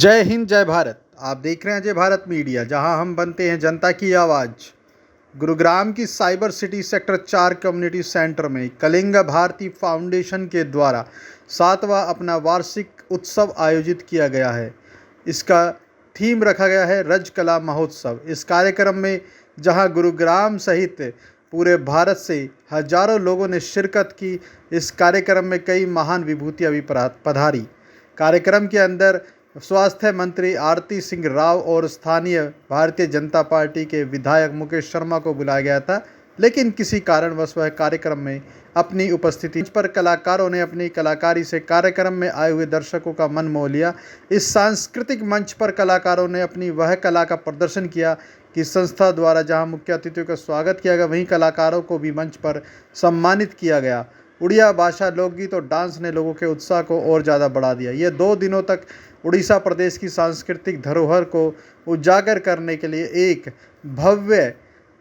जय हिंद जय भारत। आप देख रहे हैं जय भारत मीडिया, जहां हम बनते हैं जनता की आवाज़। गुरुग्राम की cyber city sector 4 community centre में कलिंग भारती फाउंडेशन के द्वारा 7वां अपना वार्षिक उत्सव आयोजित किया गया है। इसका थीम रखा गया है रज कला महोत्सव। इस कार्यक्रम में जहां गुरुग्राम सहित पूरे भारत से हजारों लोगों ने शिरकत की, इस कार्यक्रम में कई महान विभूतियाँ भी पधारी। कार्यक्रम के अंदर स्वास्थ्य मंत्री आरती सिंह राव और स्थानीय भारतीय जनता पार्टी के विधायक मुकेश शर्मा को बुलाया गया था, लेकिन किसी कारणवश वह कार्यक्रम में अपनी उपस्थिति पर कलाकारों ने अपनी कलाकारी से कार्यक्रम में आए हुए दर्शकों का मन मोह लिया। इस सांस्कृतिक मंच पर कलाकारों ने अपनी वह कला का प्रदर्शन किया कि संस्था द्वारा जहां मुख्य अतिथियों का स्वागत किया गया, वहीं कलाकारों को भी मंच पर सम्मानित किया गया। उड़िया भाषा, लोकगीत और डांस ने लोगों के उत्साह को और ज़्यादा बढ़ा दिया। ये 2 दिनों तक उड़ीसा प्रदेश की सांस्कृतिक धरोहर को उजागर करने के लिए एक भव्य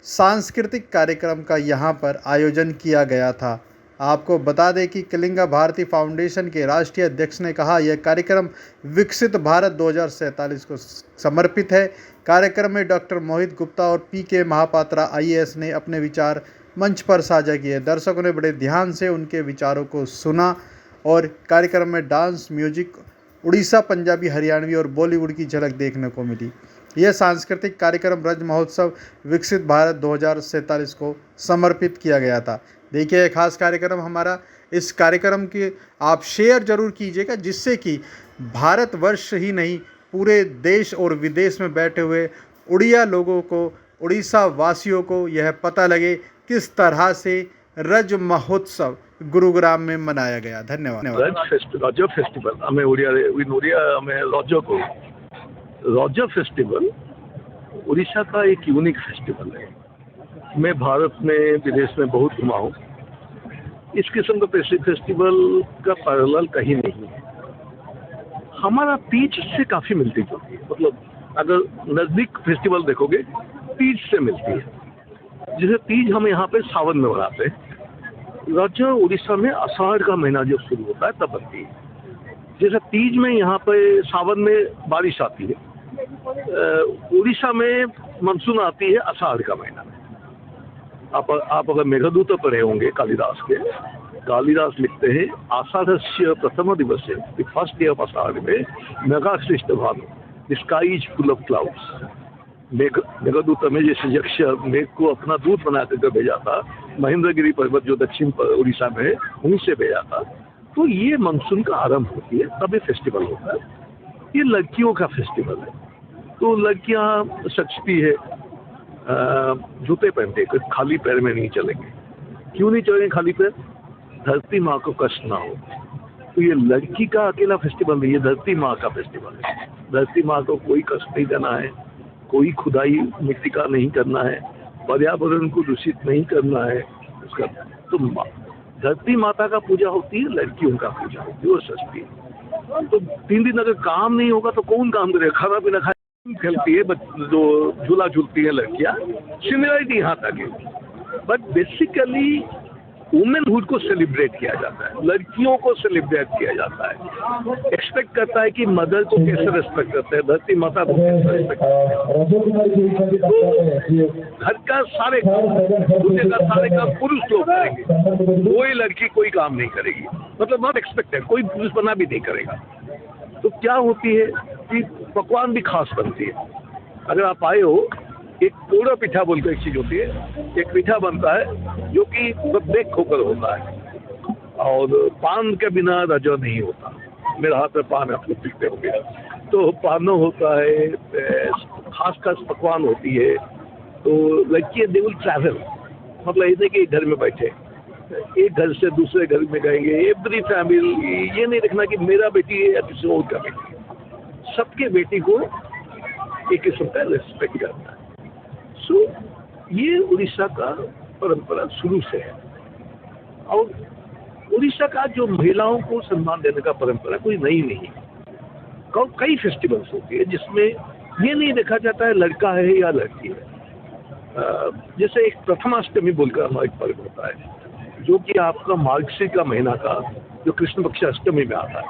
सांस्कृतिक कार्यक्रम का यहाँ पर आयोजन किया गया था। आपको बता दें कि कलिंग भारती फाउंडेशन के राष्ट्रीय अध्यक्ष ने कहा, यह कार्यक्रम विकसित भारत 2047 को समर्पित है। कार्यक्रम में डॉक्टर मोहित गुप्ता और पीके महापात्रा IAS ने अपने विचार मंच पर साझा किए। दर्शकों ने बड़े ध्यान से उनके विचारों को सुना और कार्यक्रम में डांस, म्यूजिक, उड़ीसा, पंजाबी, हरियाणवी और बॉलीवुड की झलक देखने को मिली। यह सांस्कृतिक कार्यक्रम रज महोत्सव विकसित भारत 2047 को समर्पित किया गया था। देखिए, खास कार्यक्रम हमारा, इस कार्यक्रम की आप शेयर जरूर कीजिएगा, जिससे कि भारतवर्ष ही नहीं पूरे देश और विदेश में बैठे हुए उड़िया लोगों को, उड़ीसा वासियों को यह पता लगे किस तरह से रज महोत्सव गुरुग्राम में मनाया गया। धन्यवाद। रज फेस्टिवल हमें ओडिया में रज फेस्टिवल उड़ीसा का एक यूनिक फेस्टिवल है। मैं भारत में, विदेश में बहुत घुमा हूँ। इस किस्म का फेस्टिवल का पैरेलल कहीं नहीं है। हमारा तीज से काफ़ी मिलती जुलती है। मतलब अगर नज़दीक फेस्टिवल देखोगे, तीज से मिलती है। जैसे तीज हम यहाँ पे सावन में मनाते हैं, रज उड़ीसा में आषाढ़ का महीना जब शुरू होता है तब बनती है। जैसे तीज में यहाँ पे सावन में बारिश आती है, उड़ीसा में मानसून आती है आषाढ़ का महीना में। आप अगर मेघदूत पढ़े होंगे कालिदास के, कालिदास लिखते हैं आषाढ़स्य प्रथम दिवसे, the first day of Ashadha में मेघाश्लिष्ट भानु, the sky is full of clouds. Meghaduta में जैसे यक्ष मेघ को अपना दूत बना करके भेजा था, महेंद्रगिरी पर्वत जो दक्षिण उड़ीसा में है उन्हीं से भेजा था। तो ये मानसून का आरंभ होती है, तब ये फेस्टिवल होता है। ये लड़कियों का फेस्टिवल है। तो लड़कियां सचती है, जूते पहनते, खाली पैर में नहीं चलेंगे। क्यों नहीं चलेंगे खाली पैर? धरती माँ को कष्ट ना हो। तो ये लड़की का अकेला फेस्टिवल नहीं, ये धरती माँ का फेस्टिवल है। धरती माँ को कोई कष्ट नहीं देना है, कोई खुदाई मिट्टी का नहीं करना है, पर्यावरण को दूषित नहीं करना है उसका। तो धरती माता का पूजा होती है, लड़कियों का पूजा होती है और सस्ती है। तो 3 दिन अगर काम नहीं होगा तो कौन काम करेगा? खाना पीना खाए खेलती है, जो झूला झूलती है लड़कियाँ। सिमिलरिटी यहाँ तक है, बट बेसिकली वुमेनहुड को सेलिब्रेट किया जाता है, लड़कियों को सेलिब्रेट किया जाता है। एक्सपेक्ट करता है कि मदर को कैसे रेस्पेक्ट करते हैं, धरती माता को कैसे रेस्पेक्ट करते हैं। तो घर का सारे काम, दुनिया का सारे काम पुरुष लोग करेंगे, कोई लड़की कोई काम नहीं करेगी। मतलब नॉट एक्सपेक्टेड, कोई पुरुष बना भी नहीं करेगा। तो क्या होती है कि पकवान भी खास बनती है। अगर आप आए हो, एक पोड़ा पिठा बोलकर एक चीज होती है, एक पिठा बनता है जो कि बेक होकर होता है, और पान के बिना रजा नहीं होता। मेरे हाथ में पान आपको दिखते हो गया, तो पानो होता है, खास खास पकवान होती है। तो लड़की दे विल ट्रैवल, मतलब ये नहीं कि घर में बैठे, एक घर से दूसरे घर में जाएंगे। एवरी फैमिली, ये नहीं देखना कि मेरा बेटी है या किसी और का बेटी, सबके बेटी को एक किस्म का रिस्पेक्ट करना है। सो ये उड़ीसा का परंपरा शुरू से है। और उड़ीसा का जो महिलाओं को सम्मान देने का परंपरा कोई नई नहीं है। कई फेस्टिवल्स होती है जिसमें ये नहीं देखा जाता है लड़का है या लड़की है। जैसे एक प्रथमाष्टमी बोलकर हमारा एक पर्व होता है, जो कि आपका मार्गशीर का महीना का जो कृष्ण पक्ष अष्टमी में आता है।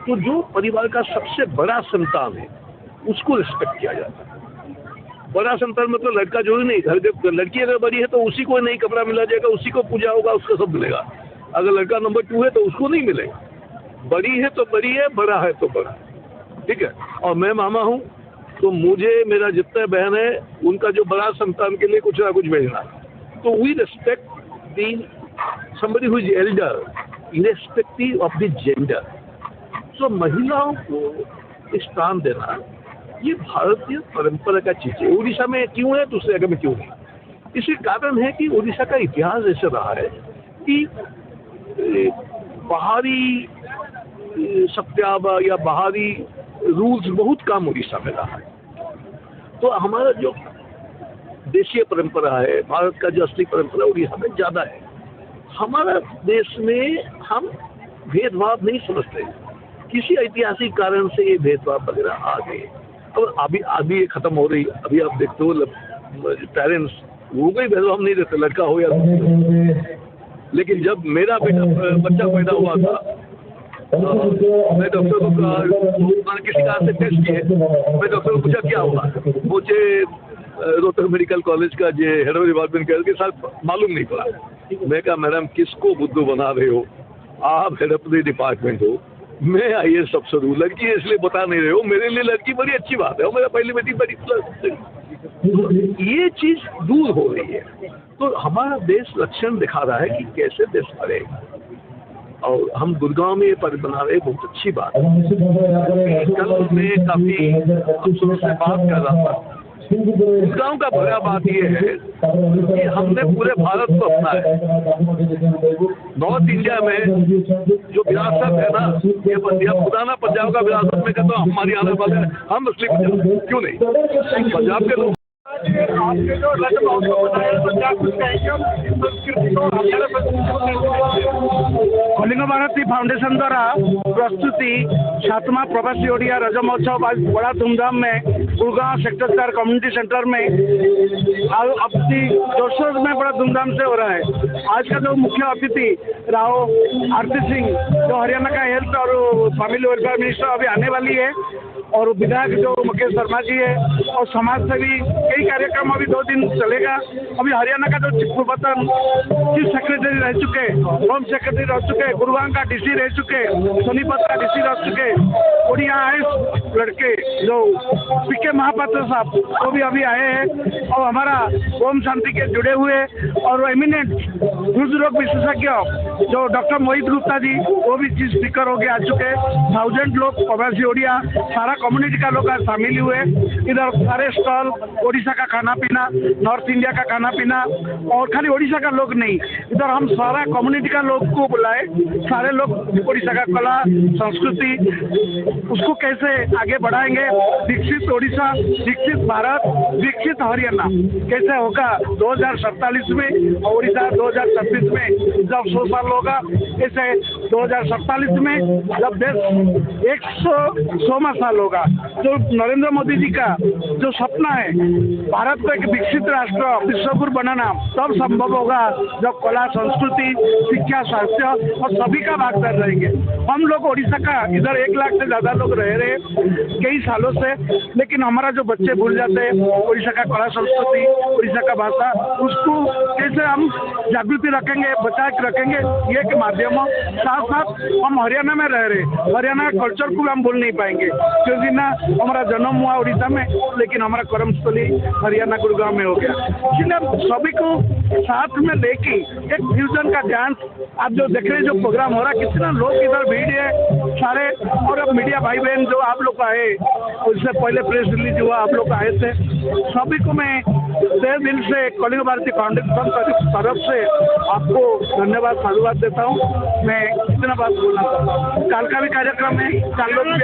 तो जो परिवार का सबसे बड़ा संतान है उसको रिस्पेक्ट किया जाता है। बड़ा संतान मतलब लड़का जो ही नहीं, घर जब लड़की अगर बड़ी है तो उसी को नई कपड़ा मिला जाएगा, उसी को पूजा होगा, उसको सब मिलेगा। अगर लड़का नंबर 2 है तो उसको नहीं मिलेगा। बड़ी है तो बड़ी है, बड़ा है तो बड़ा, ठीक है। और मैं मामा हूँ तो मुझे मेरा जितना बहन है उनका जो बड़ा संतान के लिए कुछ ना कुछ भेजना। तो we respect the somebody who is elder irrespective of the gender। तो महिलाओं को स्थान देना ये भारतीय परंपरा का चीज है। उड़ीसा में क्यों है, दूसरे जगह में क्यों नहीं? इसी कारण है कि उड़ीसा का इतिहास ऐसा रहा है कि बाहरी सत्यावा या बाहरी रूल्स बहुत कम उड़ीसा में रहा है। तो हमारा जो देशीय परंपरा है, भारत का जो असली परंपरा उड़ीसा में ज्यादा है। हमारा देश में हम भेदभाव नहीं समझते, किसी ऐतिहासिक कारण से ये भेदभाव वगैरह आ गए। और अभी ये खत्म हो रही। अभी आप देखते हो पेरेंट्स वो कोई भेदभाव नहीं रहते, लड़का हो या लेकिन जब मेरा बच्चा पैदा हुआ था मैं डॉक्टर को किसी का से टेस्ट किए, मैं डॉक्टर को पूछा क्या हुआ, मुझे रोहतक मेडिकल कॉलेज का जो हेड ऑफ डिपार्टमेंट कह के साथ मालूम नहीं पड़ा। मैं कहा मैडम किसको बुद्धू बना रहे हो, आप हेड ऑफ द डिपार्टमेंट हो, मैं IAS अफसर हूँ, लड़की इसलिए बता नहीं रहे हो। मेरे लिए लड़की बड़ी अच्छी बात है और मेरा पहली बेटी बड़ी तो ये चीज दूर हो रही है। तो हमारा देश लक्षण दिखा रहा है कि कैसे देश बढ़ेगा। और हम गुड़गांव में ये पर्व बना रहे, बहुत अच्छी बात है। कल मैं काफी अफसरों से बात कर रहा था। गुड़गांव का बड़ा बात ये है कि हमने पूरे भारत को अपना है। नॉर्थ इंडिया में जो विरासत है ना, ये पुराना पंजाब का विरासत में कहता हूँ हमारी आने वाले हम मुस्लिम पंजाब क्यों नहीं, पंजाब के लोग आपके जो रज महोत्सव बताया पंजाब संस्कृति को कलिंग भारती फाउंडेशन द्वारा प्रस्तुति 7वां प्रवासी ओडिया रज महोत्सव आज बड़ा धूमधाम में गुड़गांव सेक्टर 4 कम्युनिटी सेंटर में अपनी जोशोर में बड़ा धूमधाम से हो रहा है। आज का जो मुख्य अतिथि राव आरती सिंह जो हरियाणा का हेल्थ और फैमिली वेलफेयर मिनिस्टर अभी आने वाली है, और विधायक जो मुकेश शर्मा जी है, और समाज सेवी कई कार्यक्रम अभी 2 दिन चलेगा। अभी हरियाणा का जो पूर्वतन चीफ सेक्रेटरी रह चुके, होम सेक्रेटरी रह चुके, गुरुग्राम का DC रह चुके, सोनीपत का DC रह चुके, उड़िया IAS लड़के जो PK महापात्र साहब वो भी अभी आए हैं, और हमारा ओम शांति के जुड़े हुए और एमिनेंट हृदय विशेषज्ञ जो डॉक्टर मोहित गुप्ता जी वो भी चीफ स्पीकर होके आ चुके। 1000 लोग प्रवासी ओडिया सारा कम्युनिटी का लोग शामिल हुए। इधर सारे स्टॉल ओडिशा का खाना पीना, नॉर्थ इंडिया का खाना पीना, और खाली ओडिशा का लोग नहीं, इधर हम सारा कम्युनिटी का लोग को बुलाए। सारे लोग ओडिशा का कला संस्कृति उसको कैसे आगे बढ़ाएंगे, विकसित ओडिशा, विकसित भारत, विकसित हरियाणा कैसे होगा 2047 में, ओडिशा 2036 में जब 100 साल होगा, ऐसे 2047 में जब देश 100वां साल होगा। जो नरेंद्र मोदी जी का जो सपना है भारत को एक विकसित राष्ट्र विश्वगुरु बनाना, तब संभव होगा जब कला संस्कृति शिक्षा स्वास्थ्य और सभी का भागीदार रहेंगे। हम लोग ओडिशा का इधर 1 लाख से ज्यादा लोग रह रहे कई सालों से, लेकिन हमारा जो बच्चे भूल जाते हैं ओडिशा का कला संस्कृति, ओडिशा का भाषा, उसको कैसे हम जागृति रखेंगे, बचा के रखेंगे, ये के माध्यमों साथ साथ हम हरियाणा में रह रहे, हरियाणा कल्चर को हम भूल नहीं पाएंगे, क्योंकि ना हमारा जन्म हुआ उड़ीसा में लेकिन हमारा कर्मस्थली हरियाणा गुड़गांव में हो गया। इसलिए हम सभी को साथ में लेके एक फ्यूजन का डांस आप जो देख रहे जो प्रोग्राम हो रहा है, कितना लोग इधर भीड़ है सारे, और अब मीडिया भाई बहन जो आप लोग आए, उससे पहले प्रेस रिलीज हुआ, आप लोग आए थे, सभी को मैं तहे दिल से कलिंग भारती फाउंडेशन तरफ से आपको धन्यवाद साधुवाद देता हूँ। मैं इतना बात बोलना चाहता हूँ। कल का भी कार्यक्रम है, कल लोग भी